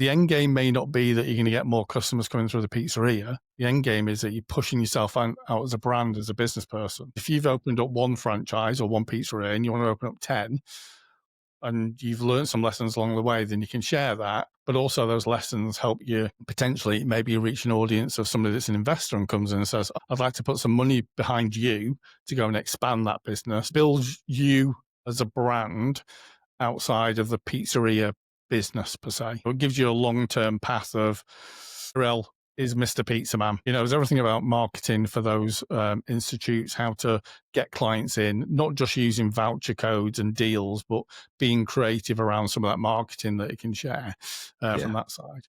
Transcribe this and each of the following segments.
The end game may not be that you're going to get more customers coming through the pizzeria. The end game is that you're pushing yourself out as a brand, as a business person. If you've opened up one franchise or one pizzeria and you want to open up 10, and you've learned some lessons along the way, then you can share that. But also those lessons help you potentially, maybe you reach an audience of somebody that's an investor and comes in and says, I'd like to put some money behind you to go and expand that business, build you as a brand outside of the pizzeria business per se. It gives you a long-term path of, Tyrell is Mr. Pizza Man. There's everything about marketing for those institutes, how to get clients in, not just using voucher codes and deals, but being creative around some of that marketing that you can share from that side.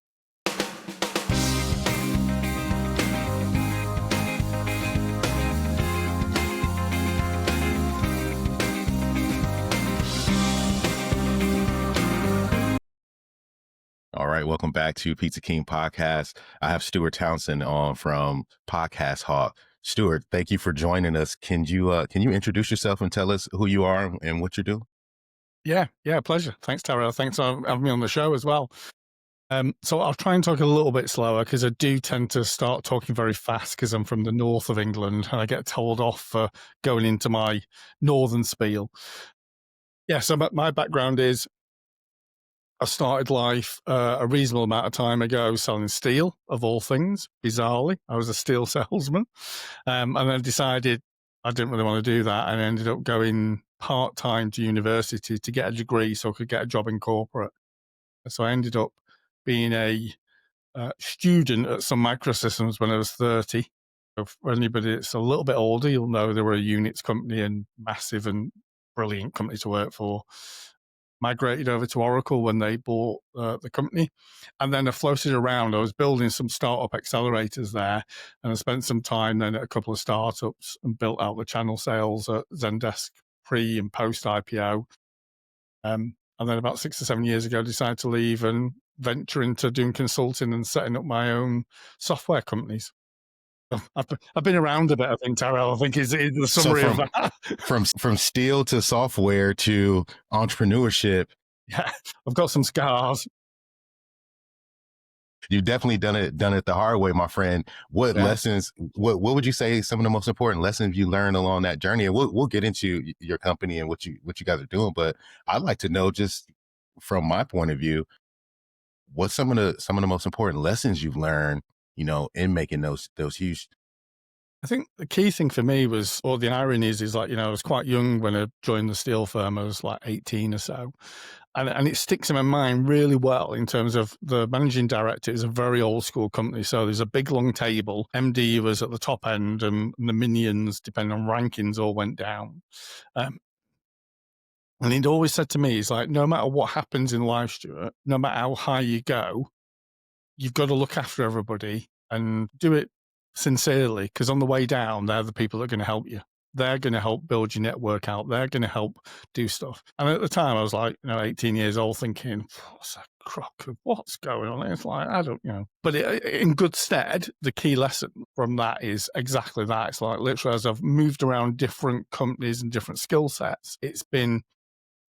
All right, welcome back to Pizza King Podcast. I have Stuart Townsend on from Podcast Hawk. Stuart, thank you for joining us. Can you introduce yourself and tell us who you are and what you do? Yeah, pleasure. Thanks, Tyrell. Thanks for having me on the show as well. So I'll try and talk a little bit slower because I do tend to start talking very fast because I'm from the north of England and I get told off for going into my northern spiel. Yeah, so my background is I started life a reasonable amount of time ago selling steel, of all things, bizarrely. I was a steel salesman. And then decided I didn't really want to do that and ended up going part-time to university to get a degree so I could get a job in corporate. So I ended up being a student at Sun Microsystems when I was 30. So for anybody that's a little bit older, you'll know they were a Unix company and massive and brilliant company to work for. Migrated over to Oracle when they bought the company. And then I floated around. I was building some startup accelerators there. And I spent some time then at a couple of startups and built out the channel sales at Zendesk pre and post IPO. And then about 6 or 7 years ago, decided to leave and venture into doing consulting and setting up my own software companies. I've been around a bit, I think, Tyrell. I think is the summary of that. From steel to software to entrepreneurship. Yeah, I've got some scars. You've definitely done it the hard way, my friend. What lessons, what would you say some of the most important lessons you learned along that journey? And we'll get into your company and what you guys are doing, but I'd like to know, just from my point of view, what's some of the most important lessons you've learned, in making those huge. I think the key thing for me was, or the irony is like, I was quite young when I joined the steel firm. I was like 18 or so. And it sticks in my mind really well in terms of the managing director is a very old school company. So there's a big long table. MD was at the top end and the minions, depending on rankings, all went down. And he'd always said to me, he's like, no matter what happens in life, Stuart, no matter how high you go, you've got to look after everybody and do it sincerely, because on the way down, they're the people that are going to help you. They're going to help build your network out. They're going to help do stuff. And at the time, I was like, 18 years old, thinking, what's a crock of what's going on? It's like, I don't, But in good stead, the key lesson from that is exactly that. It's like literally as I've moved around different companies and different skill sets, it's been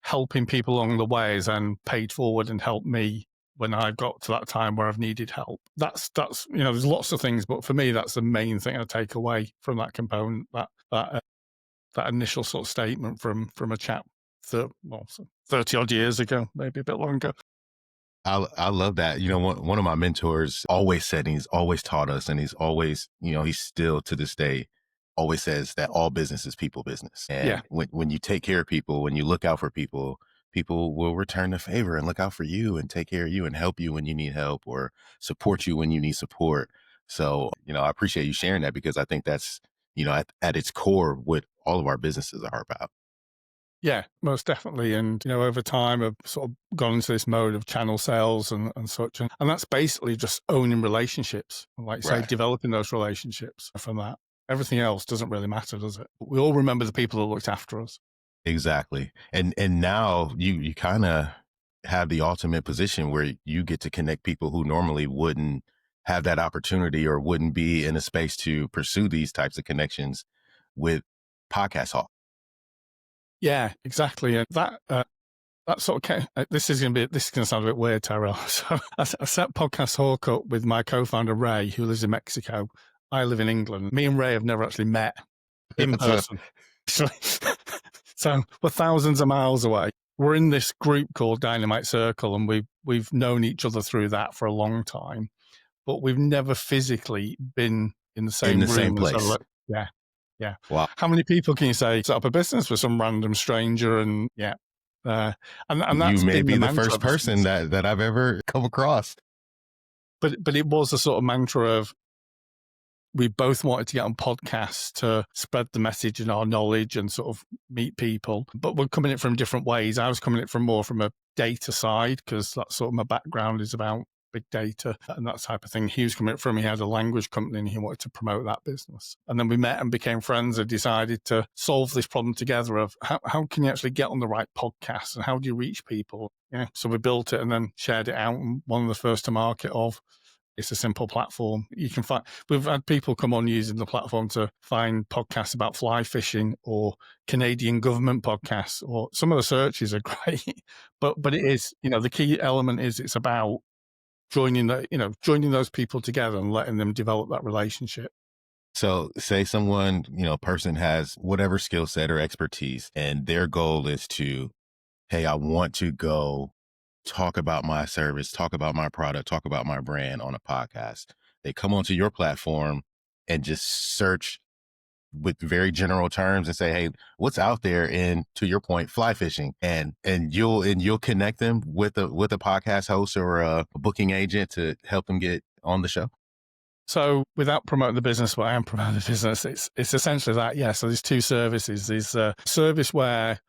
helping people along the ways and paid forward and helped me when I got to that time where I've needed help. That's there's lots of things, but for me, that's the main thing I take away from that component, that initial sort of statement from a chap 30 odd years ago, maybe a bit longer. I love that. One of my mentors always said, and he's always taught us, and he's always, he's still to this day, always says that all business is people business. And when you take care of people, when you look out for people, people will return the favor and look out for you and take care of you and help you when you need help or support you when you need support. So, I appreciate you sharing that, because I think that's, at its core, what all of our businesses are about. Yeah, most definitely. And, over time, I've sort of gone into this mode of channel sales and such. And that's basically just owning relationships, like say, developing those relationships from that. Everything else doesn't really matter, does it? We all remember the people that looked after us. Exactly. And now you kind of have the ultimate position where you get to connect people who normally wouldn't have that opportunity or wouldn't be in a space to pursue these types of connections with Podcast Hawk. Yeah, exactly. And that That's okay. This is going to sound a bit weird, Tyrell. So I set Podcast Hawk up with my co-founder, Ray, who lives in Mexico. I live in England. Me and Ray have never actually met in person. So we're thousands of miles away. We're in this group called Dynamite Circle, and we've known each other through that for a long time, but we've never physically been in the same room. place. So yeah. Wow. How many people can you say set up a business with some random stranger? And and that's you may been be the first person that I've ever come across. But it was a sort of mantra of, we both wanted to get on podcasts to spread the message and our knowledge and sort of meet people, but we're coming at it from different ways. I was coming at it from more from a data side, because that's sort of my background is about big data and that type of thing. He was coming from, he had a language company and he wanted to promote that business. And then we met and became friends and decided to solve this problem together of how can you actually get on the right podcast and how do you reach people? Yeah. So we built it and then shared it out, and one of the first to market of, it's a simple platform. You can find, we've had people come on using the platform to find podcasts about fly fishing or Canadian government podcasts, or some of the searches are great, but it is, the key element is it's about joining those people together and letting them develop that relationship. So say someone, person has whatever skill set or expertise, and their goal is to, hey, I want to go talk about my service, talk about my product, talk about my brand on a podcast. They come onto your platform and just search with very general terms and say, hey, what's out there? And to your point, fly fishing, and you'll connect them with a podcast host or a booking agent to help them get on the show. So without promoting the business, but I am promoting the business, it's essentially that. Yeah. So there's two services. There's a service where,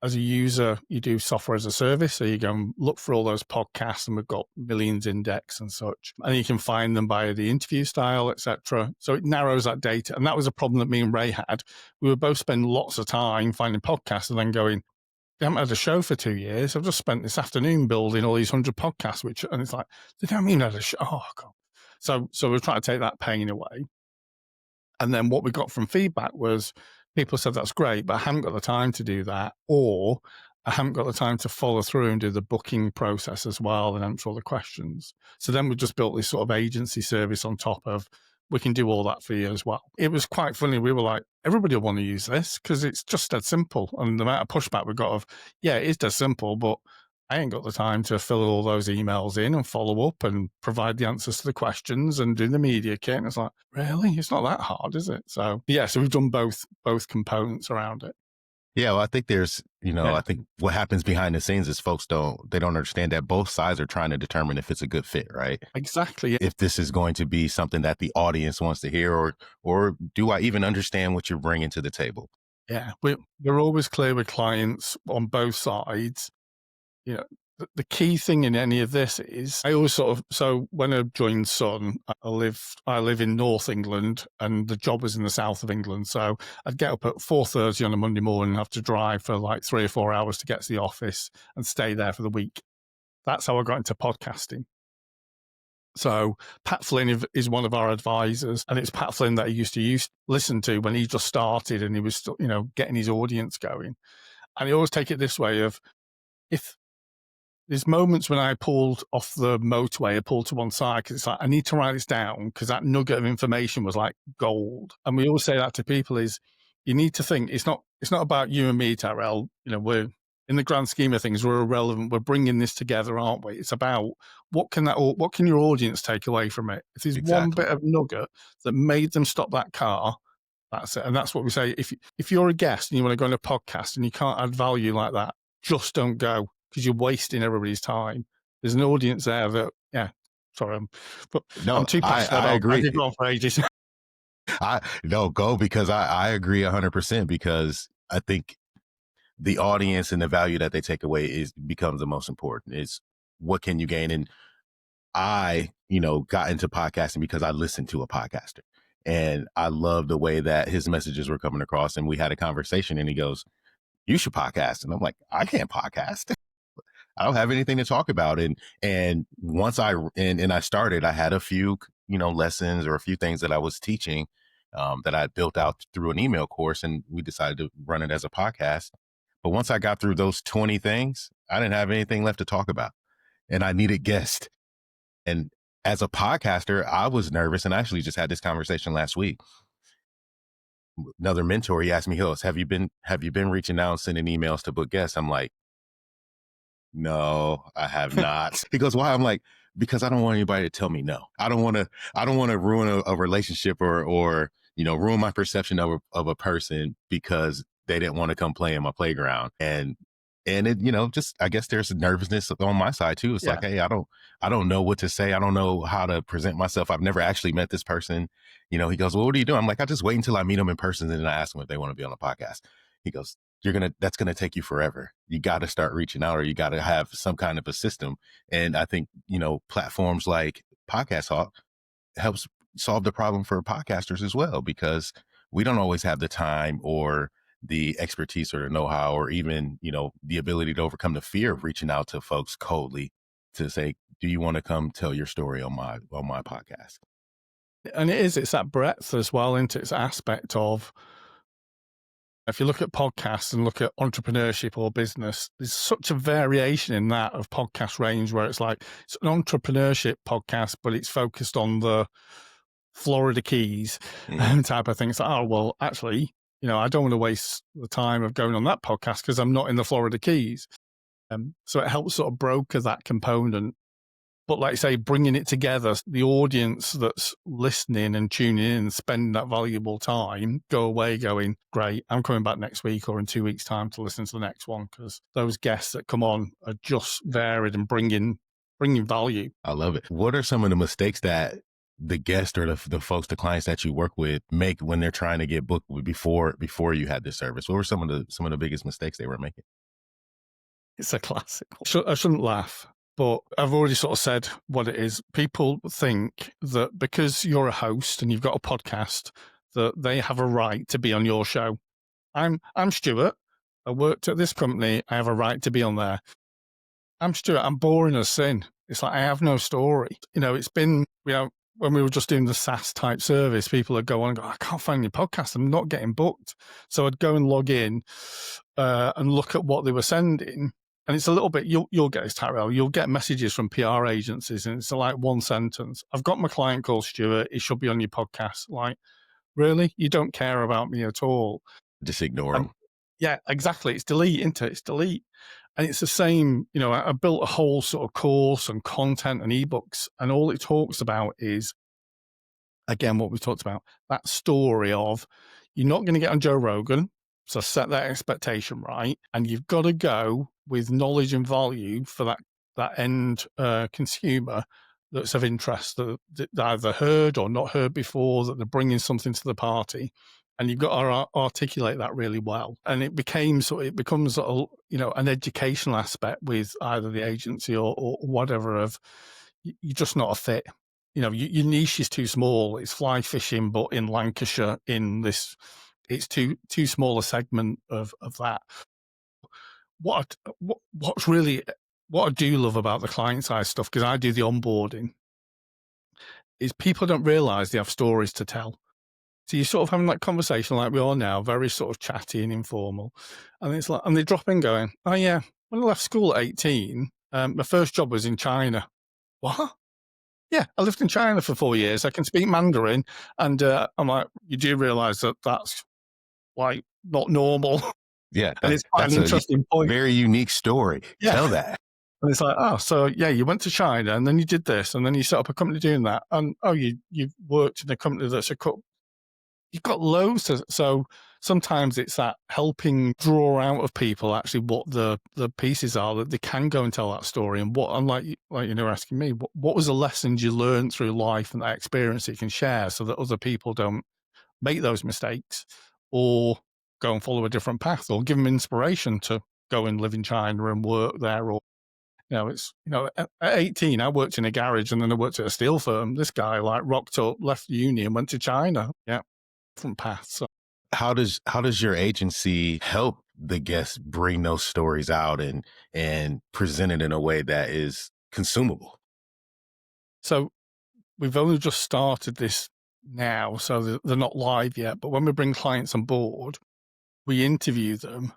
as a user, you do software as a service. So you go and look for all those podcasts, and we've got millions index and such. And you can find them by the interview style, etc. So it narrows that data. And that was a problem that me and Ray had. We would both spend lots of time finding podcasts and then going, they haven't had a show for 2 years. I've just spent this afternoon building all these 100 podcasts, and it's like, they don't even have a show. Oh, God. So we're trying to take that pain away. And then what we got from feedback was people said, that's great, but I haven't got the time to do that, or I haven't got the time to follow through and do the booking process as well and answer all the questions. So then we just built this sort of agency service on top of, we can do all that for you as well. It was quite funny. We were like, everybody will want to use this because it's just dead simple. And the amount of pushback we got of, yeah, it is dead simple, but I ain't got the time to fill all those emails in and follow up and provide the answers to the questions and do the media kit. And it's like, really? It's not that hard, is it? So yeah, so we've done both components around it. Yeah, well, I think there's, I think what happens behind the scenes is folks don't understand that both sides are trying to determine if it's a good fit, right? Exactly. If this is going to be something that the audience wants to hear, or do I even understand what you're bringing to the table? Yeah, we're always clear with clients on both sides. The key thing in any of this is I always so when I joined Sun, I live in North England and the job was in the south of England. So I'd get up at 4:30 on a Monday morning and have to drive for like 3 or 4 hours to get to the office and stay there for the week. That's how I got into podcasting. So Pat Flynn is one of our advisors, and it's Pat Flynn that I used to listen to when he just started and he was still, getting his audience going. And he always take it this way of, if there's moments when I pulled off the motorway, I pulled to one side because it's like, I need to write this down because that nugget of information was like gold. And we always say that to people is, you need to think it's not about you and me, Tyrell. We're, in the grand scheme of things, we're irrelevant. We're bringing this together, aren't we? It's about what can your audience take away from it? If there's one bit of nugget that made them stop that car, that's it. And that's what we say. If you're a guest and you want to go on a podcast and you can't add value like that, just don't go, because you're wasting everybody's time. There's an audience there that, sorry, I'm too passionate. I agree. I did go on for ages. Go, because I agree 100%, because I think the audience and the value that they take away becomes the most important. Is what can you gain? And I, got into podcasting because I listened to a podcaster, and I love the way that his messages were coming across. And we had a conversation, and he goes, "You should podcast." And I'm like, I can't podcast. I don't have anything to talk about. And once I started, I had a few, lessons or a few things that I was teaching that I built out through an email course, and we decided to run it as a podcast. But once I got through those 20 things, I didn't have anything left to talk about, and I needed guests. And as a podcaster, I was nervous, and I actually just had this conversation last week. Another mentor, he asked me, Hills, have you been reaching out and sending emails to book guests? I'm like, no, I have not. He goes, why? I'm like, because I don't want anybody to tell me no. I don't want to ruin a relationship or, ruin my perception of a person because they didn't want to come play in my playground. And it, just, I guess there's nervousness on my side too. It's like, hey, I don't know what to say. I don't know how to present myself. I've never actually met this person. He goes, well, what are you doing? I'm like, I just wait until I meet them in person. And then I ask them if they want to be on the podcast. He goes, that's going to take you forever. You got to start reaching out, or you got to have some kind of a system. And I think, platforms like Podcast Hawk helps solve the problem for podcasters as well, because we don't always have the time or the expertise or the know-how, or even, the ability to overcome the fear of reaching out to folks coldly to say, do you want to come tell your story on my podcast? And it's that breadth as well, into its aspect of, if you look at podcasts and look at entrepreneurship or business, there's such a variation in that of podcast range, where it's like, it's an entrepreneurship podcast, but it's focused on the Florida Keys type of thing. It's like, oh, well, actually, I don't want to waste the time of going on that podcast because I'm not in the Florida Keys. So it helps sort of broker that component. But like I say, bringing it together, the audience that's listening and tuning in and spending that valuable time go away going, great, I'm coming back next week or in 2 weeks' time to listen to the next one, because those guests that come on are just varied and bringing value. I love it. What are some of the mistakes that the guests or the folks, the clients that you work with make when they're trying to get booked before you had this service? What were some of the biggest mistakes they were making? It's a classic. I shouldn't laugh, but I've already sort of said what it is. People think that because you're a host and you've got a podcast, that they have a right to be on your show. I'm Stuart. I worked at this company. I have a right to be on there. I'm Stuart. I'm boring as sin. It's like, I have no story. It's been, when we were just doing the SaaS type service, people would go on and go, I can't find your podcast. I'm not getting booked. So I'd go and log in and look at what they were sending. And it's a little bit, you'll get this, Tyrell, you'll get messages from PR agencies, and it's like one sentence. I've got my client called Stuart. He should be on your podcast. Like, really? You don't care about me at all? Just ignore them. Yeah, exactly. It's delete, isn't it? It's delete. And it's the same, I built a whole sort of course and content and ebooks, and all it talks about is, again, what we talked about, that story of, you're not going to get on Joe Rogan, so set that expectation right, and you've got to go with knowledge and value for that end consumer that's of interest, that either heard or not heard before, that they're bringing something to the party. And you've got to articulate that really well. And it becomes an educational aspect with either the agency or whatever, of you're just not a fit. Your niche is too small. It's fly fishing, but in Lancashire, it's too small a segment of that. What I do love about the client side stuff, because I do the onboarding, is people don't realize they have stories to tell. So you're sort of having that conversation like we are now, very sort of chatty and informal. And it's like, and they drop in going, oh yeah, when I left school at 18, my first job was in China. What? Yeah, I lived in China for 4 years. I can speak Mandarin. And I'm like, you do realize that that's like not normal. Yeah. And it's quite an interesting point. Very unique story. Yeah. Tell that. And it's like, oh, so yeah, you went to China and then you did this and then you set up a company doing that. And oh, you worked in a company that's you've got loads to, so sometimes it's that helping draw out of people actually what the pieces are, that they can go and tell that story. And what, unlike asking me, what was the lessons you learned through life and that experience that you can share, so that other people don't make those mistakes or go and follow a different path, or give them inspiration to go and live in China and work there. Or, at 18, I worked in a garage and then I worked at a steel firm. This guy rocked up, left uni and went to China. Yeah. Different paths. So. How does your agency help the guests bring those stories out and present it in a way that is consumable? So we've only just started this now, so they're not live yet. But when we bring clients on board, we interview them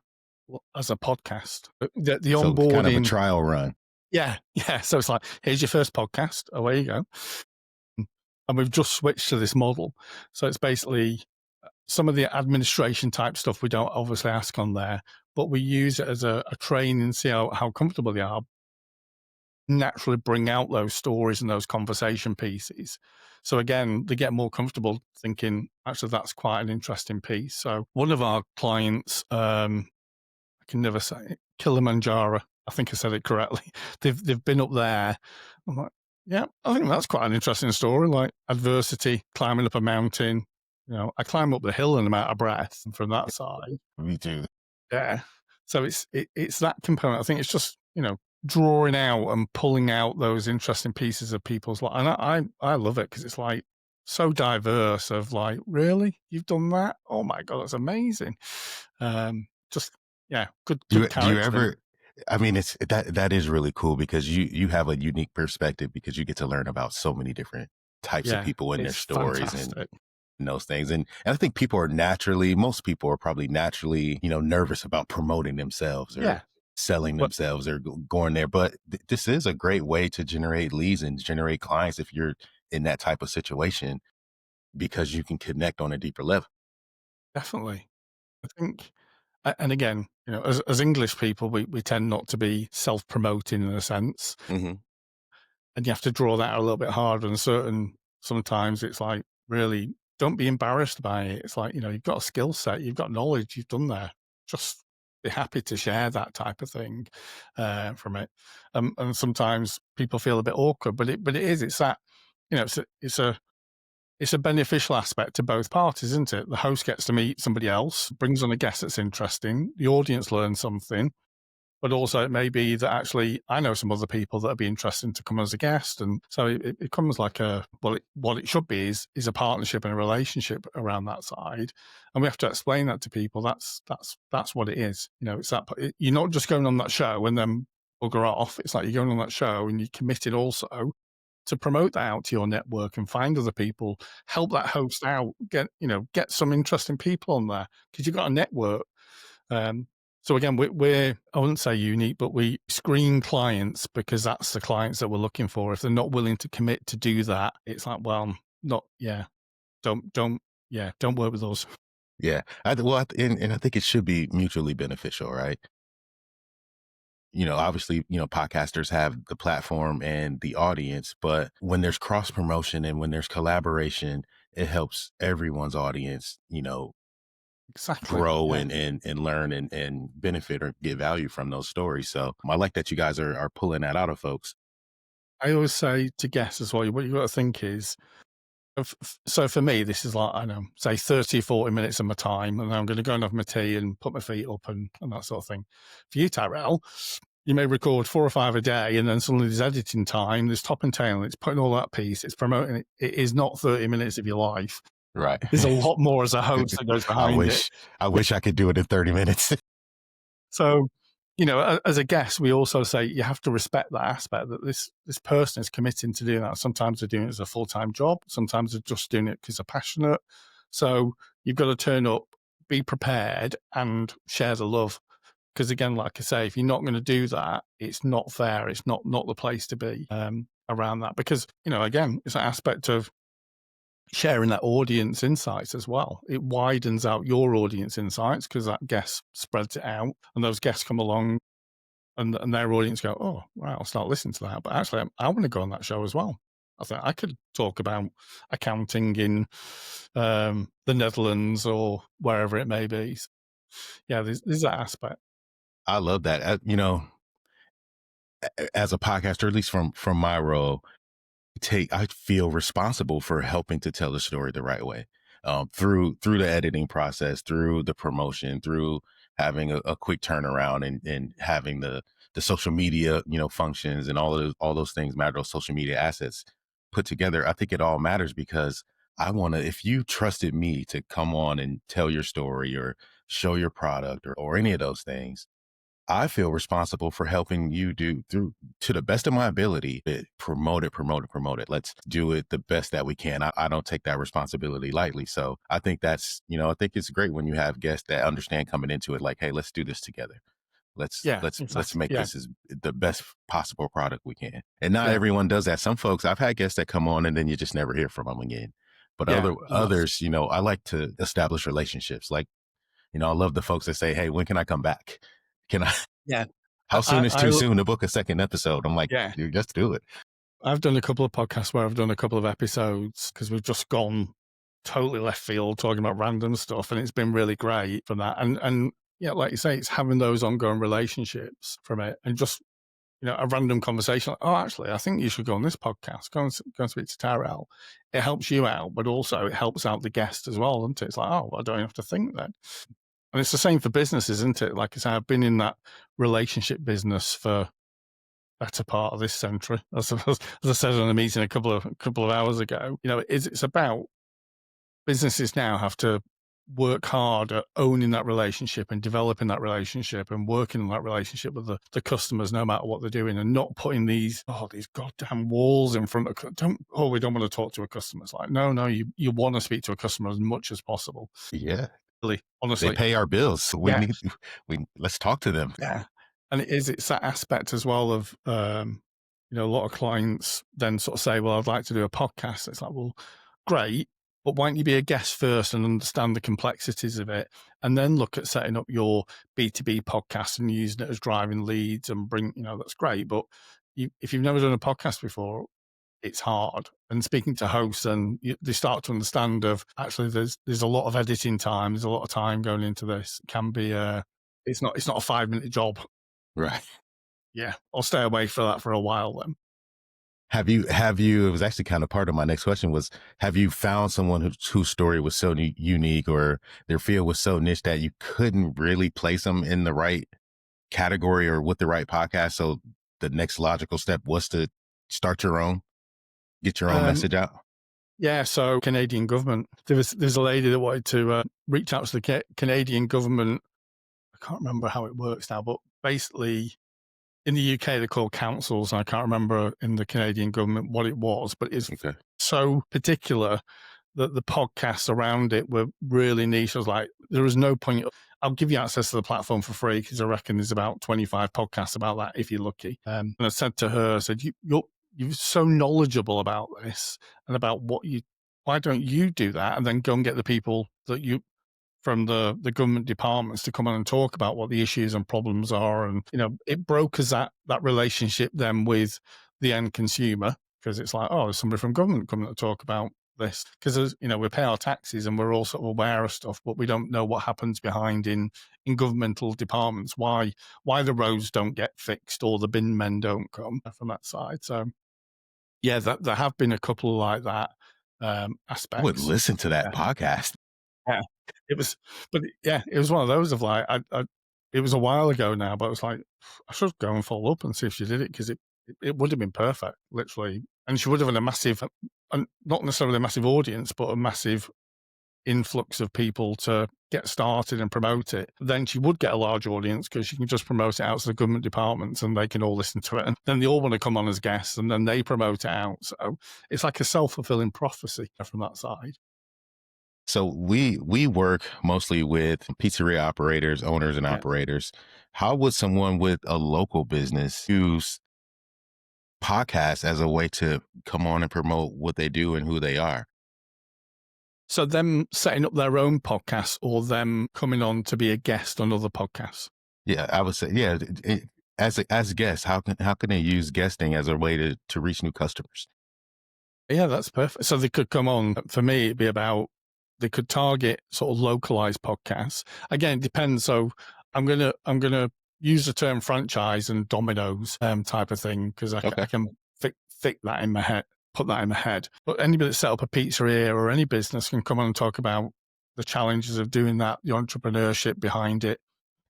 as a podcast. The So kind of a onboarding, trial run. yeah, yeah. So it's like, here's your first podcast. Away you go. And we've just switched to this model. So it's basically some of the administration type stuff we don't obviously ask on there, but we use it as a training and see how comfortable they are. Naturally bring out those stories and those conversation pieces. So again, they get more comfortable thinking, actually, that's quite an interesting piece. So one of our clients, I can never say it, Kilimanjaro. I think I said it correctly. They've been up there. I'm like, yeah, I think that's quite an interesting story. Like adversity, climbing up a mountain. I climb up the hill and I'm out of breath from that side. Me too. Yeah. So it's that component. I think it's just drawing out and pulling out those interesting pieces of people's life, and I love it because it's like so diverse. Of like, really, you've done that? Oh my god, that's amazing. Just yeah, good Do you character. ever, I mean, it's that is really cool because you have a unique perspective because you get to learn about so many different types of Yeah, people and their it's stories and fantastic. those things. And I think people are naturally, most people are probably naturally, nervous about promoting themselves or Yeah, selling but themselves or going there. But this is a great way to generate leads and generate clients if you're in that type of situation because you can connect on a deeper level. definitely, I think. And again, as English people, we tend not to be self-promoting in a sense. Hmm. And you have to draw that out a little bit harder. And sometimes it's like, really, don't be embarrassed by it. It's like, you've got a skill set, you've got knowledge, you've done there. Just be happy to share that type of thing from it. And sometimes people feel a bit awkward, but it's that, it's a beneficial aspect to both parties, isn't it? The host gets to meet somebody else, brings on a guest that's interesting, the audience learns something, but also it may be that actually I know some other people that would be interesting to come as a guest. And so it becomes like what it should be is a partnership and a relationship around that side. And we have to explain that to people. That's what it is. It's that you're not just going on that show and then bugger off. It's like you're going on that show and you're committed also to promote that out to your network and find other people, help that host out, get some interesting people on there because you've got a network. So again, we're, I wouldn't say unique, but we screen clients because that's the clients that we're looking for. If they're not willing to commit to do that, it's like, well, not, yeah, don't work with us. Yeah. And I think it should be mutually beneficial, right? Obviously, podcasters have the platform and the audience, but when there's cross promotion and when there's collaboration, it helps everyone's audience, Exactly. grow Yeah. and learn and benefit or get value from those stories. So I like that you guys are pulling that out of folks. I always say to guests as well, what you've got to think is, so for me, this is like, I don't know, say 30, 40 minutes of my time, and I'm going to go and have my tea and put my feet up and that sort of thing. For you, Tyrell, you may record 4 or 5 a day, and then suddenly there's editing time, there's top and tail, and it's putting all that piece, it's promoting it. It is not 30 minutes of your life. Right. There's a lot more as a host that goes I behind it. wish I wish I could do it in 30 minutes. So, as a guest, we also say you have to respect that aspect that this person is committing to doing that. Sometimes they're doing it as a full-time job. Sometimes they're just doing it because they're passionate. So you've got to turn up, be prepared, and share the love. Because again, like I say, if you're not going to do that, it's not fair. It's not the place to be around that. Because again, it's an aspect of sharing that audience insights as well. It widens out your audience insights because that guest spreads it out, and those guests come along and their audience go, oh, wow, I'll start listening to that. But actually, I want to go on that show as well. I think I could talk about accounting in the Netherlands or wherever it may be. So, yeah, there's that aspect. I love that. As a podcaster, at least from my role, I feel responsible for helping to tell the story the right way, through the editing process, through the promotion, through having a quick turnaround and having the social media, functions and all those things matter, those social media assets put together. I think it all matters because if you trusted me to come on and tell your story or show your product or any of those things, I feel responsible for helping you do through to the best of my ability. Promote it, promote it, promote it. Let's do it the best that we can. I don't take that responsibility lightly. So I think that's, I think it's great when you have guests that understand coming into it, like, hey, let's do this together. Let's Yeah, let's let's exactly. make Yeah, this as the best possible product we can. And not yeah, everyone does that. Some folks, I've had guests that come on and then you just never hear from them again. But yeah. No, that's others, I like to establish relationships. Like, I love the folks that say, "Hey, when can I come back? Can I yeah. how soon is I too soon to book a second episode?" I'm like, yeah. "Dude, just do it." I've done a couple of podcasts where I've done a couple of episodes because we've just gone totally left field talking about random stuff, and it's been really great from that. And yeah, like you say, it's having those ongoing relationships from it, and just a random conversation. Like, oh, actually, I think you should go on this podcast. Go and speak to Tyrell. It helps you out, but also it helps out the guest as well, isn't it? It's like, oh, I don't have to think then. And it's the same for businesses, isn't it? Like I say, I've been in that relationship business for better part of this century. As I said in a meeting a couple of hours ago, it's about businesses now have to work hard at owning that relationship and developing that relationship and working on that relationship with the customers, no matter what they're doing, and not putting these goddamn walls in front of we don't want to talk to a customer. It's like, no, you want to speak to a customer as much as possible. Yeah. Really, They honestly. pay our bills. So Yeah. let's talk to them. Yeah. And it's that aspect as well of, a lot of clients then sort of say, well, I'd like to do a podcast. It's like, well, great, but why don't you be a guest first and understand the complexities of it, and then look at setting up your B2B podcast and using it as driving leads and that's great. But if you've never done a podcast before, it's hard. And speaking to hosts, and they start to understand of actually there's a lot of editing time. There's a lot of time going into this. It can be it's not a 5-minute job. Right. Yeah, I'll stay away for that for a while then. It was actually kind of part of my next question was, have you found someone whose story was so unique or their field was so niche that you couldn't really place them in the right category or with the right podcast? So the next logical step was to start your own, get your own Um, message out. yeah, so Canadian government. There's a lady that wanted to reach out to the Canadian government. I can't remember how it works now, but basically in the UK, they're called councils. I can't remember in the Canadian government what it was, but it's Okay. so particular that the podcasts around it were really niche. I was like, there was no point. I'll give you access to the platform for free because I reckon there's about 25 podcasts about that if you're lucky. And I said to her, I said, you're so knowledgeable about this and about why don't you do that and then go and get the people that you from the government departments to come on and talk about what the issues and problems are. And, it brokers that relationship then with the end consumer because it's like, oh, there's somebody from government coming to talk about this. Because, we pay our taxes and we're all sort of aware of stuff, but we don't know what happens behind in governmental departments, why the roads don't get fixed or the bin men don't come from that side. So, yeah, there have been a couple like that I would aspects. listen to that Yeah. podcast. Yeah, it was, but yeah, it was one of those of like, it was a while ago now, but it was like, I should go and follow up and see if she did it because it would have been perfect, literally. And she would have had a massive, and not necessarily a massive audience, but a massive influx of people to get started and promote it. Then she would get a large audience because she can just promote it out to the government departments and they can all listen to it. And then they all want to come on as guests and then they promote it out. So it's like a self-fulfilling prophecy from that side. So we work mostly with pizzeria operators, owners, and Yeah. operators. How would someone with a local business use podcasts as a way to come on and promote what they do and who they are? So them setting up their own podcasts or them coming on to be a guest on other podcasts? Yeah, I would say, yeah. As guests, how can they use guesting as a way to reach new customers? Yeah, that's perfect. So they could come on. For me, it'd be about they could target sort of localized podcasts. Again, it depends. So I'm gonna use the term franchise and dominoes type of thing because I Okay. can fit that in my head, put that in my head. But anybody that set up a pizzeria or any business can come on and talk about the challenges of doing that, the entrepreneurship behind it.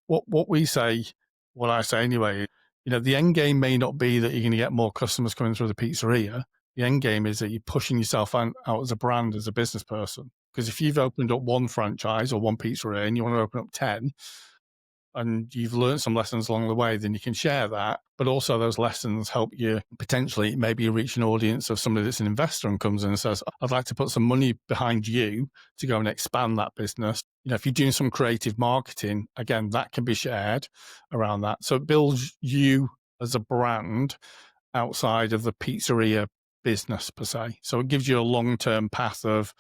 What we say, what I say anyway, the end game may not be that you're going to get more customers coming through the pizzeria. The end game is that you're pushing yourself out as a brand, as a business person. Because if you've opened up one franchise or one pizzeria and you want to open up 10, and you've learned some lessons along the way, then you can share that. But also those lessons help you potentially, maybe you reach an audience of somebody that's an investor and comes in and says, I'd like to put some money behind you to go and expand that business. If you're doing some creative marketing, again, that can be shared around that. So it builds you as a brand outside of the pizzeria business per se. So it gives you a long-term path of,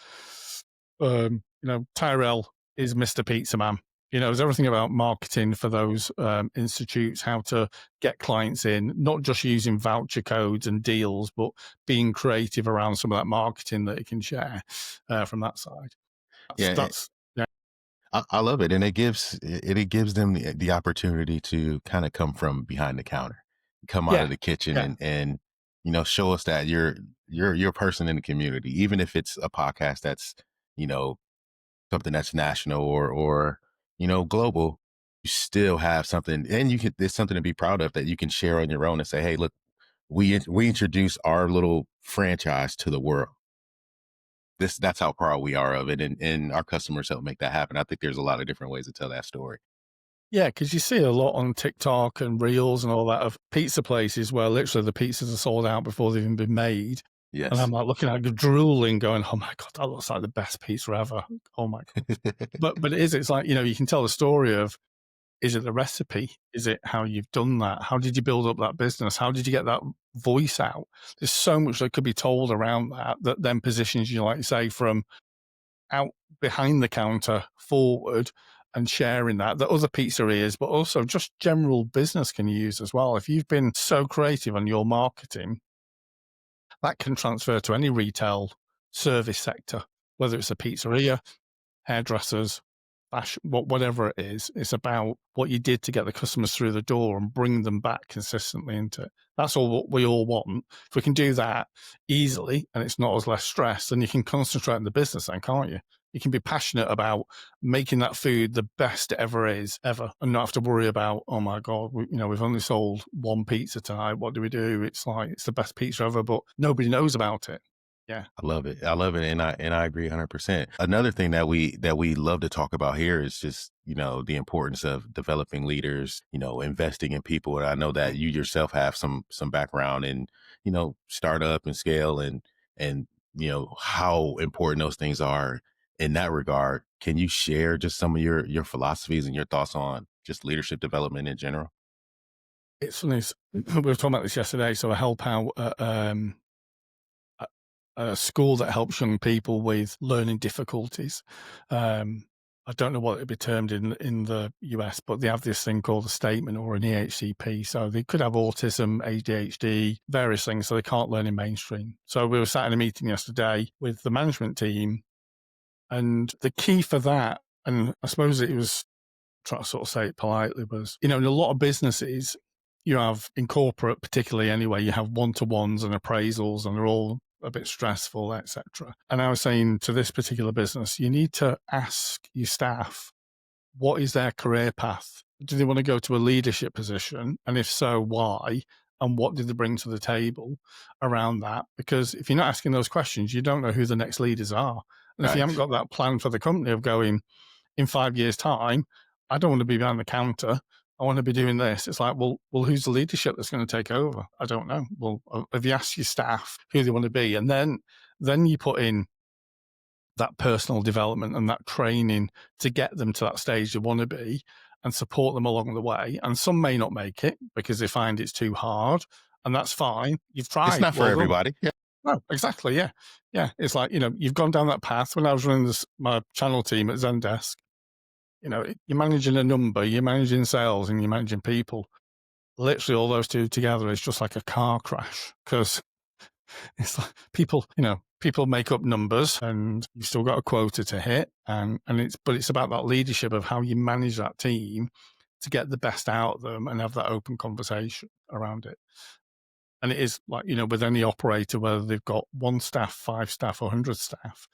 Tyrell is Mr. Pizza Man. There's everything about marketing for those institutes, how to get clients in, not just using voucher codes and deals, but being creative around some of that marketing that you can share from that side. Yeah, That's yeah, I love it, and it gives them the opportunity to kind of come from behind the counter, come out yeah, of the kitchen, yeah. and show us that you're a person in the community, even if it's a podcast that's you know something that's national or global. You still have something, and there's something to be proud of that you can share on your own and say, hey, look, we introduce our little franchise to the world. That's how proud we are of it, and our customers help make that happen. I think there's a lot of different ways to tell that story. Yeah, because you see a lot on TikTok and Reels and all that of pizza places where literally the pizzas are sold out before they've even been made. And I'm Yes. like looking at it, drooling, going, "Oh my god, that looks like the best pizza ever." Oh my god! But it is. It's like you can tell the story of, is it the recipe? Is it how you've done that? How did you build up that business? How did you get that voice out? There's so much that could be told around that then positions you, like you say, from out behind the counter forward and sharing that other pizzerias, but also just general business can use as well. If you've been so creative on your marketing, that can transfer to any retail service sector, whether it's a pizzeria, hairdressers, fashion, whatever it is. It's about what you did to get the customers through the door and bring them back consistently into it. That's all what we all want. If we can do that easily and it's not as less stress, then you can concentrate on the business then, can't you? You can be passionate about making that food the best it ever is, ever, and not have to worry about, oh my God, we've only sold one pizza tonight. What do we do? It's like, it's the best pizza ever, but nobody knows about it. Yeah. I love it. I love it, and I agree 100%. Another thing that we love to talk about here is just the importance of developing leaders, investing in people. And I know that you yourself have some background in startup and scale, and how important those things are in that regard. Can you share just some of your philosophies and your thoughts on just leadership development in general? It's funny. We were talking about this yesterday. So I help out a, a school that helps young people with learning difficulties. I don't know what it'd be termed in the US, but they have this thing called a statement or an EHCP. So they could have autism, ADHD, various things, so they can't learn in mainstream. So we were sat in a meeting yesterday with the management team, and the key for that, and I suppose it was, try to sort of say it politely, was, in a lot of businesses, you have, in corporate particularly anyway, you have one-to-ones and appraisals, and they're all a bit stressful, etc. And I was saying to this particular business, you need to ask your staff, what is their career path? Do they want to go to a leadership position? And if so, why? And what did they bring to the table around that? Because if you're not asking those questions, you don't know who the next leaders are. And if you haven't Facts. got that plan for the company of going, in 5 years' time, I don't want to be behind the counter. I want to be doing this. It's like, well, who's the leadership that's going to take over? I don't know. Well, have you asked your staff who they want to be? And then you put in that personal development and that training to get them to that stage they want to be and support them along the way. And some may not make it because they find it's too hard. And that's fine. You've It's tried. not for Well done. everybody. Yeah. No, exactly. Yeah. Yeah. It's like, you've gone down that path. When I was running my channel team at Zendesk, you're managing a number, you're managing sales, and you're managing people. Literally, all those two together is just like a car crash because it's like people make up numbers, and you've still got a quota to hit, and it's about that leadership of how you manage that team to get the best out of them and have that open conversation around it. And it is like with any operator, whether they've got one staff, five staff, or 100 staff,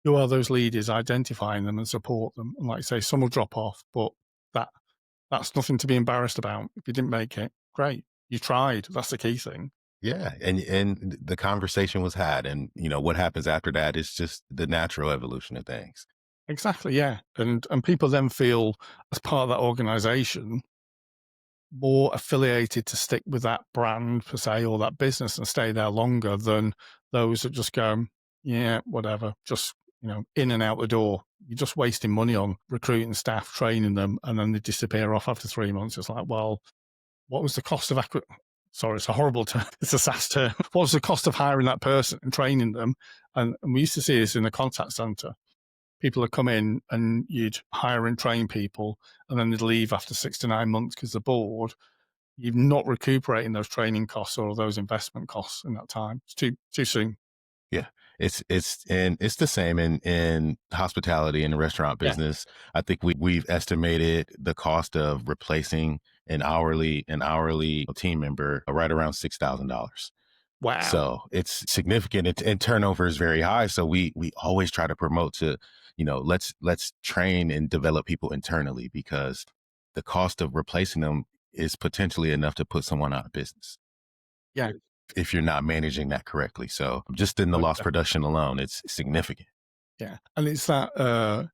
who are those leaders, identifying them and support them. And like I say, some will drop off, but that that's nothing to be embarrassed about. If you didn't make it, great. You tried. That's the key thing. Yeah, and the conversation was had, and what happens after that is just the natural evolution of things. exactly, yeah. And people then feel as part of that organization more affiliated to stick with that brand per se or that business and stay there longer than those that just go, yeah, whatever, just in and out the door. You're just wasting money on recruiting staff, training them, and then they disappear off after 3 months. It's like, well, what was the cost of Sorry, it's a horrible term. It's a SaaS term. What was the cost of hiring that person and training them? And we used to see this in the contact center. People would come in and you'd hire and train people, and then they'd leave after 6 to 9 months because they're bored. You're not recuperating those training costs or those investment costs in that time. It's too soon. Yeah. It's the same in hospitality and the restaurant Yeah. business. I think we've estimated the cost of replacing an hourly team member right around $6,000. Wow. So it's significant, and turnover is very high. So we always try to promote to, let's train and develop people internally, because the cost of replacing them is potentially enough to put someone out of business Yeah. if you're not managing that correctly. So just in the Oh, lost definitely. production alone, it's significant. Yeah. And it's that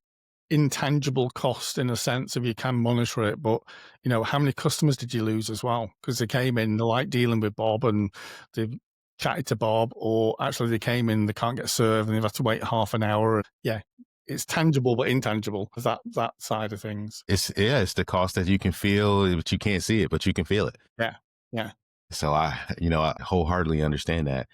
intangible cost in a sense if you can monitor it. But, how many customers did you lose as well? Because they came in, they like dealing with Bob and they've chatted to Bob, or actually they came in, they can't get served and they've had to wait half an hour. Yeah. It's tangible but intangible, that side of things. It's the cost that you can feel, but you can't see it, but you can feel it. Yeah. Yeah. So I wholeheartedly understand that.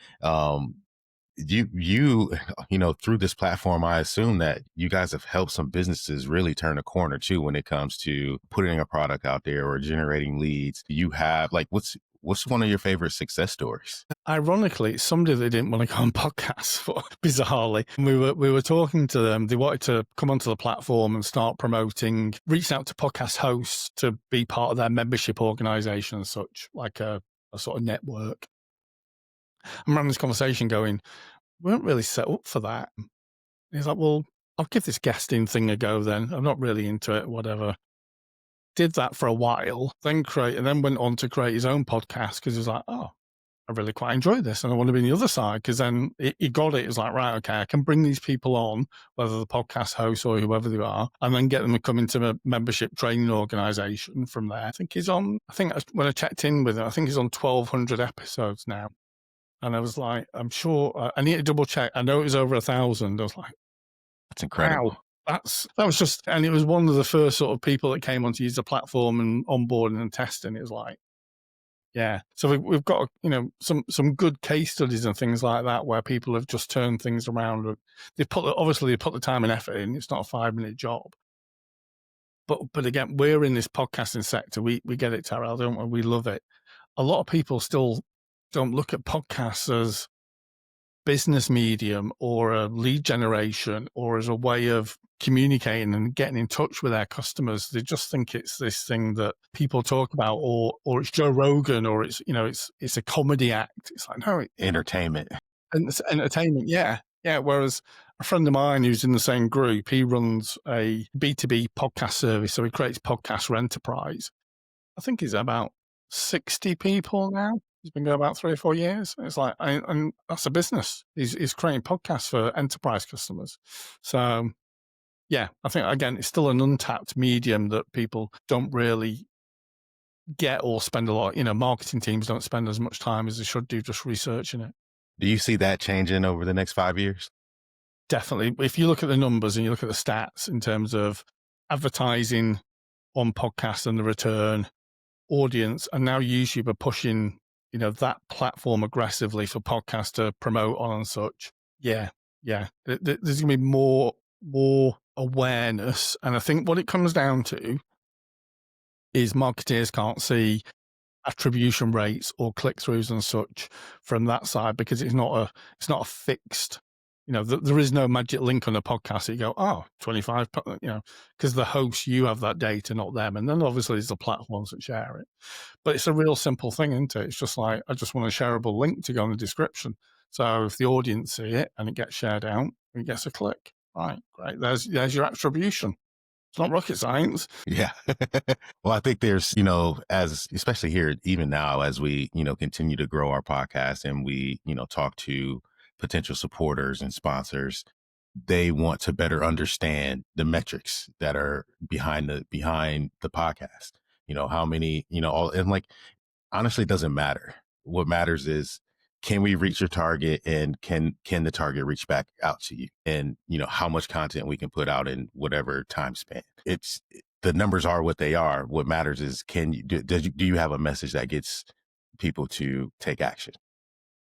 Through this platform, I assume that you guys have helped some businesses really turn a corner too when it comes to putting a product out there or generating leads. You have, like, what's one of your favorite success stories? Ironically, it's somebody they didn't want to go on podcasts for, bizarrely. We were talking to them. They wanted to come onto the platform and start promoting, reaching out to podcast hosts to be part of their membership organization and such, like a sort of network. I'm having this conversation going, we weren't really set up for that. And he's like, well, I'll give this guesting thing a go then. I'm not really into it, whatever. Did that for a while, and then went on to create his own podcast because he was like, oh, I really quite enjoy this and I want to be on the other side, because then he got it. It's like, right, okay, I can bring these people on, whether the podcast hosts or whoever they are, and then get them to come into a membership training organization from there. When I checked in with him, I think he's on 1,200 episodes now. And I was like, I'm sure, I need to double check. I know it was over 1,000. I was like, That's wow. incredible. That was just, and it was one of the first sort of people that came on to use the platform and onboarding and testing. It was like, yeah. So we've got, some good case studies and things like that where people have just turned things around. Obviously they put the time and effort in. It's not a 5-minute job. But again, we're in this podcasting sector. We get it, Tyrell, don't we? We love it. A lot of people still don't look at podcasts as business medium or a lead generation or as a way of communicating and getting in touch with their customers. They just think it's this thing that people talk about, or it's Joe Rogan, or it's a comedy act. It's like, no, Entertainment. and it's entertainment. Yeah. Yeah. Whereas a friend of mine who's in the same group, he runs a B2B podcast service. So he creates podcasts for enterprise. I think he's about 60 people now. He's been going about 3 or 4 years. It's like, and that's a business. He's creating podcasts for enterprise customers. So, yeah, I think, again, it's still an untapped medium that people don't really get or spend a lot. Marketing teams don't spend as much time as they should do just researching it. Do you see that changing over the next 5 years? Definitely. If you look at the numbers and you look at the stats in terms of advertising on podcasts and the return, audience, and now YouTube are pushing, that platform aggressively for podcasts to promote on and such. Yeah. Yeah. There's going to be more awareness. And I think what it comes down to is marketeers can't see attribution rates or click-throughs and such from that side, because it's not a fixed, there is no magic link on a podcast that you go, oh, 25, because the hosts, you have that data, not them. And then obviously there's the platforms that share it. But it's a real simple thing, isn't it? It's just like, I just want a shareable link to go in the description. So if the audience see it and it gets shared out, it gets a click. Right, great. There's your attribution. It's not rocket science. Yeah. Well, I think there's, as especially here, even now, as we, continue to grow our podcast and we, talk to potential supporters and sponsors, they want to better understand the metrics that are behind the podcast. How many, all, and like, honestly, it doesn't matter. What matters is, can we reach your target, and can the target reach back out to you, and how much content we can put out in whatever time span. It's The numbers are what they are. What matters is, can you do you have a message that gets people to take action?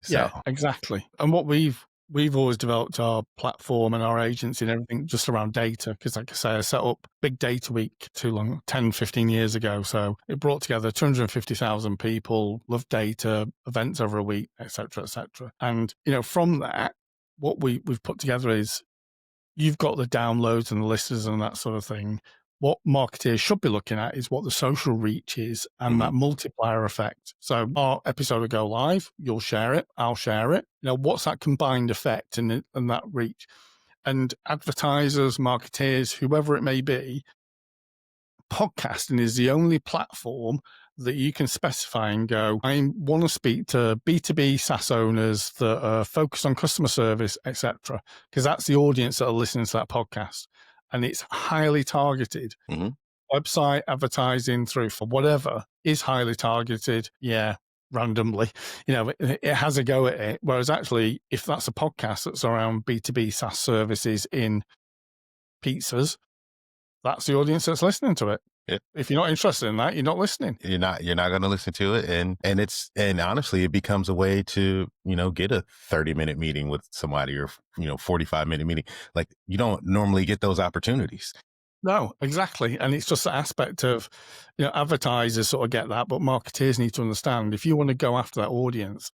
Yeah, So exactly. And what we've always developed our platform and our agency and everything just around data, because like I say, I set up Big Data Week 10, 15 years ago. So it brought together 250,000 people, love data, events over a week, etc., etc. And, from that, what we've put together is, you've got the downloads and the listeners and that sort of thing. What marketeers should be looking at is what the social reach is and that multiplier effect. So our episode will go live, you'll share it, I'll share it. What's that combined effect and that reach? And advertisers, marketeers, whoever it may be, podcasting is the only platform that you can specify and go, I want to speak to B2B SaaS owners that are focused on customer service, etc., because that's the audience that are listening to that podcast. And it's highly targeted. Website advertising through for whatever is highly targeted. Yeah, randomly. It has a go at it. Whereas actually, if that's a podcast that's around B2B SaaS services in pizzas, that's the audience that's listening to it. Yep. If you're not interested in that, you're not listening. You're not going to listen to it, and honestly, it becomes a way to get a 30-minute meeting with somebody, or 45-minute meeting. Like, you don't normally get those opportunities. No, exactly. And it's just that aspect of, advertisers sort of get that, but marketeers need to understand, if you want to go after that audience,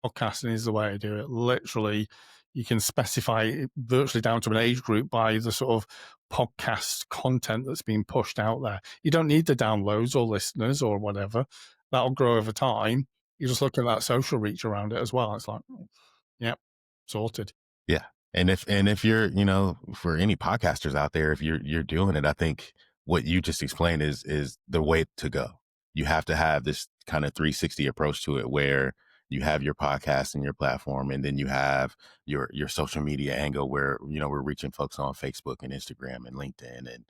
podcasting is the way to do it. Literally, you can specify it virtually down to an age group by the sort of podcast content that's being pushed out there. You don't need the downloads or listeners or whatever. That'll grow over time. You just look at that social reach around it as well. It's like, yep, sorted. Yeah. And if you're, for any podcasters out there, if you're doing it, I think what you just explained is the way to go. You have to have this kind of 360 approach to it, where you have your podcast and your platform, and then you have your social media angle, where, we're reaching folks on Facebook and Instagram and LinkedIn, and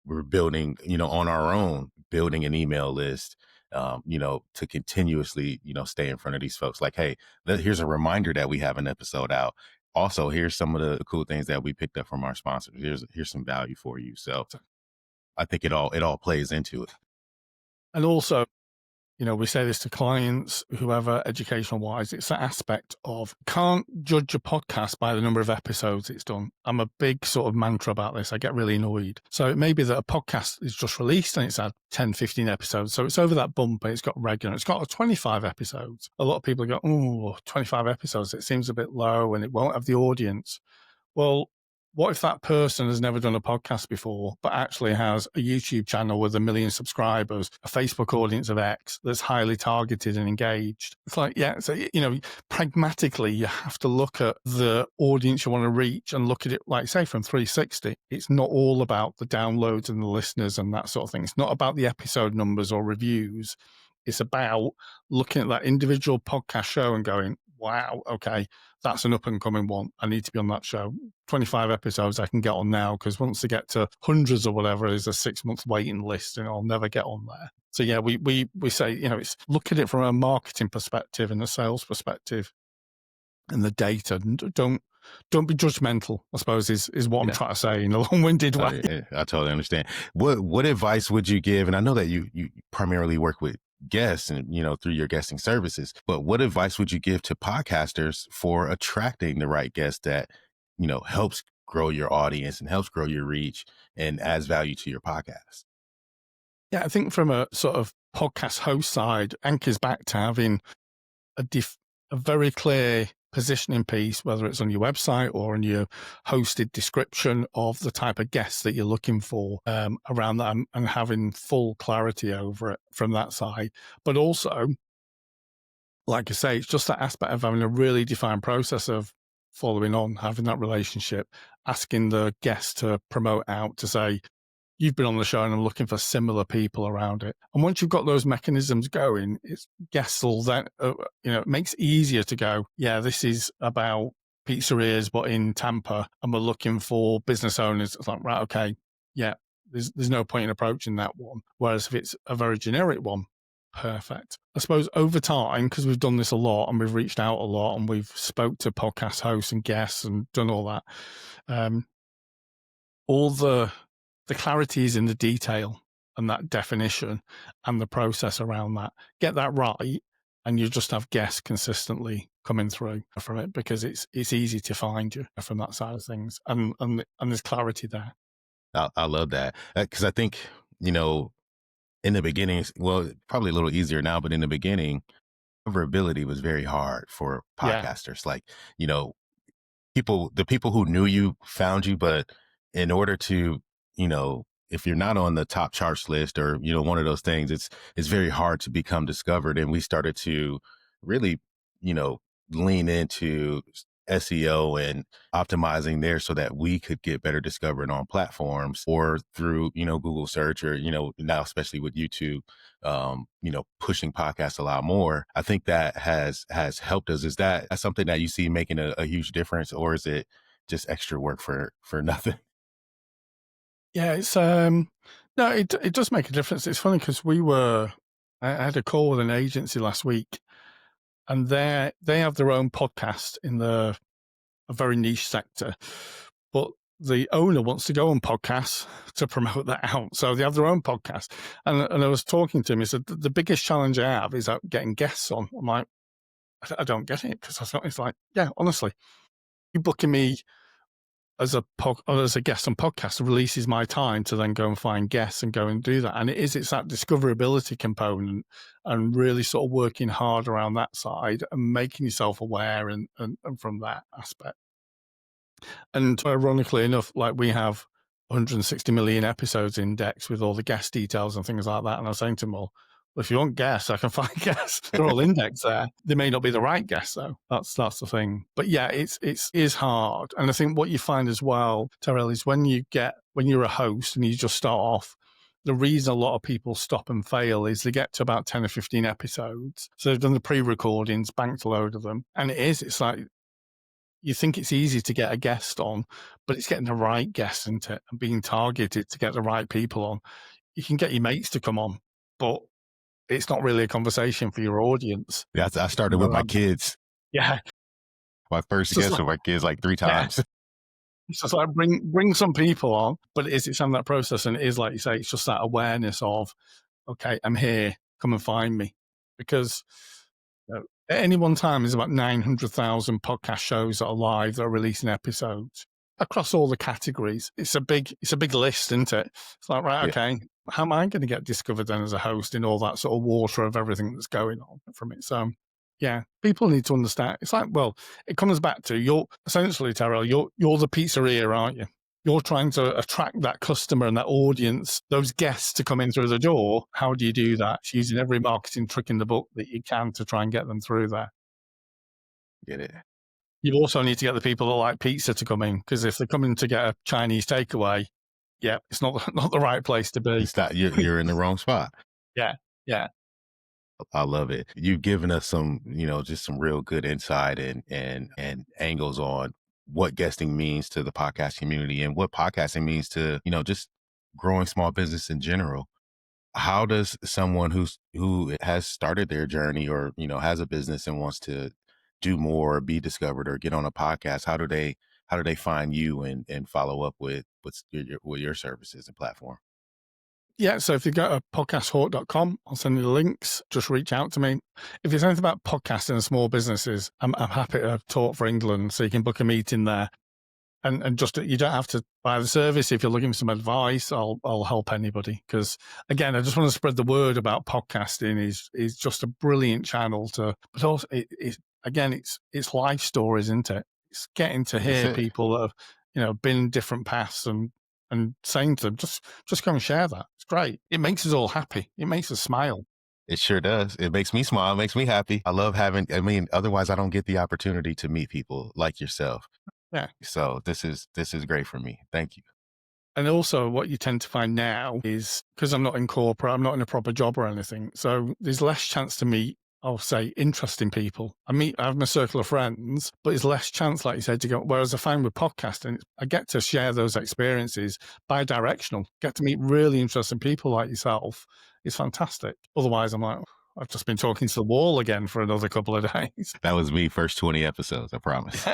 we're building, on our own, building an email list, to continuously, stay in front of these folks. Like, hey, here's a reminder that we have an episode out. Also, here's some of the cool things that we picked up from our sponsors. Here's some value for you. So I think it all plays into it. And also, we say this to clients, whoever, educational wise, it's that aspect of, can't judge a podcast by the number of episodes it's done. I'm a big sort of mantra about this. I get really annoyed. So it may be that a podcast is just released and it's had 10, 15 episodes. So it's over that bump, and it's got regular. It's got 25 episodes. A lot of people go, 25 episodes. It seems a bit low and it won't have the audience. Well, what if that person has never done a podcast before, but actually has a YouTube channel with 1 million subscribers, a Facebook audience of X that's highly targeted and engaged? It's like, yeah, so, pragmatically, you have to look at the audience you want to reach and look at it, like, say, from 360. It's not all about the downloads and the listeners and that sort of thing. It's not about the episode numbers or reviews. It's about looking at that individual podcast show and going, wow, okay, that's an up and coming one. I need to be on that show. 25 episodes I can get on now, because once they get to hundreds or whatever, is a 6-month waiting list, and I'll never get on there. So yeah, we say, it's look at it from a marketing perspective and a sales perspective and the data. Don't be judgmental, I suppose, is what I'm trying to say in a long-winded way. I totally understand. What advice would you give? And I know that you primarily work with guests and, through your guesting services, but what advice would you give to podcasters for attracting the right guest that, helps grow your audience and helps grow your reach and adds value to your podcast? Yeah, I think from a sort of podcast host side, anchors back to having a very clear positioning piece, whether it's on your website or on your hosted description of the type of guests that you're looking for around that, and having full clarity over it from that side. But also, like I say, it's just that aspect of having a really defined process of following on, having that relationship, asking the guest to promote out, to say, you've been on the show and I'm looking for similar people around it. And once you've got those mechanisms going, it's guests will then, it makes it easier to go, yeah, this is about pizzerias, but in Tampa, and we're looking for business owners. It's like, right, okay, yeah, there's no point in approaching that one. Whereas if it's a very generic one, perfect. I suppose over time, because we've done this a lot and we've reached out a lot and we've spoke to podcast hosts and guests and done all that, all the clarity is in the detail and that definition and the process around that. Get that right, and you just have guests consistently coming through from it, because it's easy to find you from that side of things, and there's clarity there. I love that because I think, you know, in the beginning, well, probably a little easier now, but in the beginning, discoverability was very hard for Yeah, podcasters. Like, you know, the people who knew you found you, but in order to, you know, if you're not on the top charts list or, you know, one of those things, it's very hard to become discovered. And we started to really, you know, lean into SEO and optimizing there so that we could get better discovered on platforms or through, you know, Google search or, you know, now especially with YouTube, you know, pushing podcasts a lot more. I think that has helped us. Is that something that you see making a huge difference, or is it just extra work for nothing? yeah. It's no, it does make a difference. It's funny because I had a call with an agency last week, and they have their own podcast in a very niche sector, but the owner wants to go on podcasts to promote that out. So they have their own podcast. And I was talking to him. He said, the biggest challenge I have is getting guests on. I'm like, I don't get it, because it's like, yeah, honestly, you booking me as as a guest on podcast releases my time to then go and find guests and go and do that. And it's that discoverability component, and really sort of working hard around that side and making yourself aware, and from that aspect. And ironically enough, like, we have 160 million episodes indexed with all the guest details and things like that. And I was saying to them, well, if you want guests, I can find guests. They're all indexed there. They may not be the right guests though. That's the thing. But yeah, it is hard. And I think what you find as well, Terrell, is when you're a host and you just start off, the reason a lot of people stop and fail is they get to about 10 or 15 episodes. So they've done the pre-recordings, banked a load of them. And it's like, you think it's easy to get a guest on, but it's getting the right guest, isn't it? And being targeted to get the right people on. You can get your mates to come on, but it's not really a conversation for your audience. Yeah, I started with my kids. Yeah. My first It's just guest like, with my kids like 3 yeah. times. It's just like, bring some people on, but it's on that process. And it is, like you say, it's just that awareness of, okay, I'm here, come and find me. Because at any one time, there's about 900,000 podcast shows that are live, that are releasing episodes across all the categories. It's a big list, isn't it? It's like, right, Yeah. okay, how am I going to get discovered then as a host in all that sort of water of everything that's going on from it? So, yeah, people need to understand. It's like, well, it comes back to, you're essentially, Terrell, you're the pizzeria, aren't you? You're trying to attract that customer and that audience, those guests, to come in through the door. How do you do that? It's using every marketing trick in the book that you can to try and get them through there. Get it. You also need to get the people that like pizza to come in, because if they're coming to get a Chinese takeaway, yeah, it's not not the right place to be. It's not, you're in the wrong spot. Yeah, yeah. I love it. You've given us some, you know, just some real good insight and angles on what guesting means to the podcast community and what podcasting means to, you know, just growing small business in general. How does someone who has started their journey or, you know, has a business and wants to do more, be discovered, or get on a podcast, how do they find you and follow up with your services and platform? Yeah, so if you go to podcasthawk.com, I'll send you the links. Just reach out to me. If there's anything about podcasting and small businesses, I'm happy to talk for England, so you can book a meeting there. And just, you don't have to buy the service. If you're looking for some advice, I'll help anybody. Because again, I just want to spread the word about podcasting. Is just a brilliant channel but also it's life stories, isn't it? It's getting to That's hear it. people that have been different paths, and saying to them, just come and share that. It's great. It makes us all happy. It makes us smile. It sure does. It makes me smile. It makes me happy. I love I mean, otherwise I don't get the opportunity to meet people like yourself. Yeah. So this is great for me. Thank you. And also what you tend to find now is, because I'm not in corporate, I'm not in a proper job or anything, so there's less chance to meet I'll say, interesting people. I have my circle of friends, but it's less chance, like you said, to go. Whereas I find with podcasting, I get to share those experiences bi-directional, get to meet really interesting people like yourself. It's fantastic. Otherwise, I'm like, I've just been talking to the wall again for another couple of days. That was me first 20 episodes, I promise.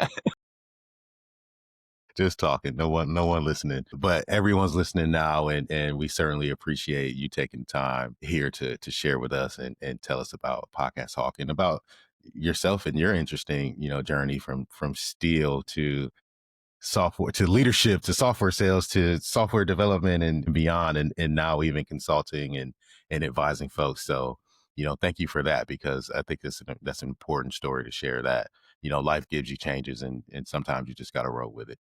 Just talking, no one listening, but everyone's listening now, and we certainly appreciate you taking time here to share with us and tell us about Podcast Hawk and about yourself and your interesting, journey from steel to software to leadership to software sales to software development and beyond, and now even consulting and advising folks. So, thank you for that, because I think that's an important story to share, that life gives you changes, and sometimes you just got to roll with it.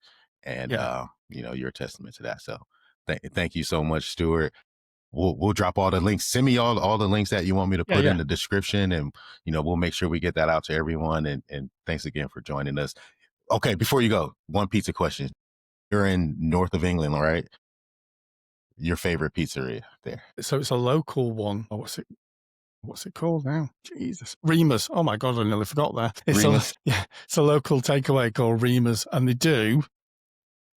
And Yeah, you're a testament to that. So thank you so much, Stuart. We'll drop all the links. Send me all the links that you want me to yeah, put in yeah. the description, and we'll make sure we get that out to everyone. And thanks again for joining us. Okay, before you go, one pizza question. You're in north of England, right? Your favorite pizzeria there? So it's a local one. Oh, what's it called now? Jesus. Remus. Oh my God, I nearly forgot that. Remus? Yeah, it's a local takeaway called Remus. And they do,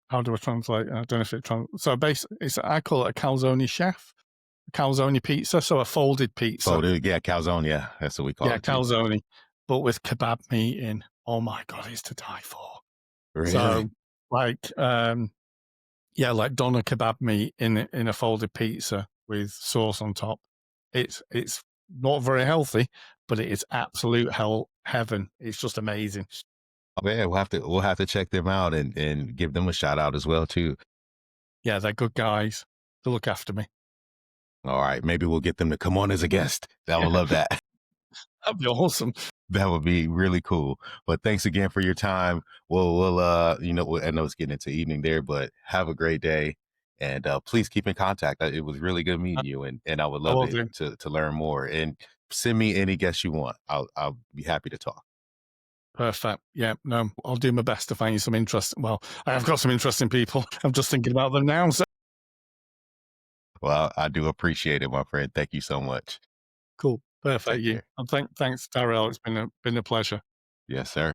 how do I translate? I don't know if so basically, I call it a calzone chef, a calzone pizza. So a folded pizza. Folded, yeah, calzone, yeah. That's what we call Yeah, it too. calzone, but with kebab meat in. Oh my God, it's to die for. Really? So like, yeah, like doner kebab meat in a folded pizza with sauce on top. It's not very healthy, but it is absolute heaven. It's just amazing. Oh, man, we'll have to check them out and give them a shout out as well too. Yeah, they're good guys. They look after me. All right, maybe we'll get them to come on as a guest. I would Yeah, love that. that'd be awesome. That would be really cool. But thanks again for your time. I know it's getting into evening there, but have a great day. And please keep in contact. It was really good I meeting you, and I would I love will it do. to learn more. And send me any guests you want. I'll be happy to talk. Perfect. Yeah, no, I'll do my best to find you some interest. Well, I have got some interesting people. I'm just thinking about them now. So Well, I do appreciate it, my friend. Thank you so much. cool. Perfect. Take You. care. And thanks, Darrell. It's been a pleasure. Yes, sir.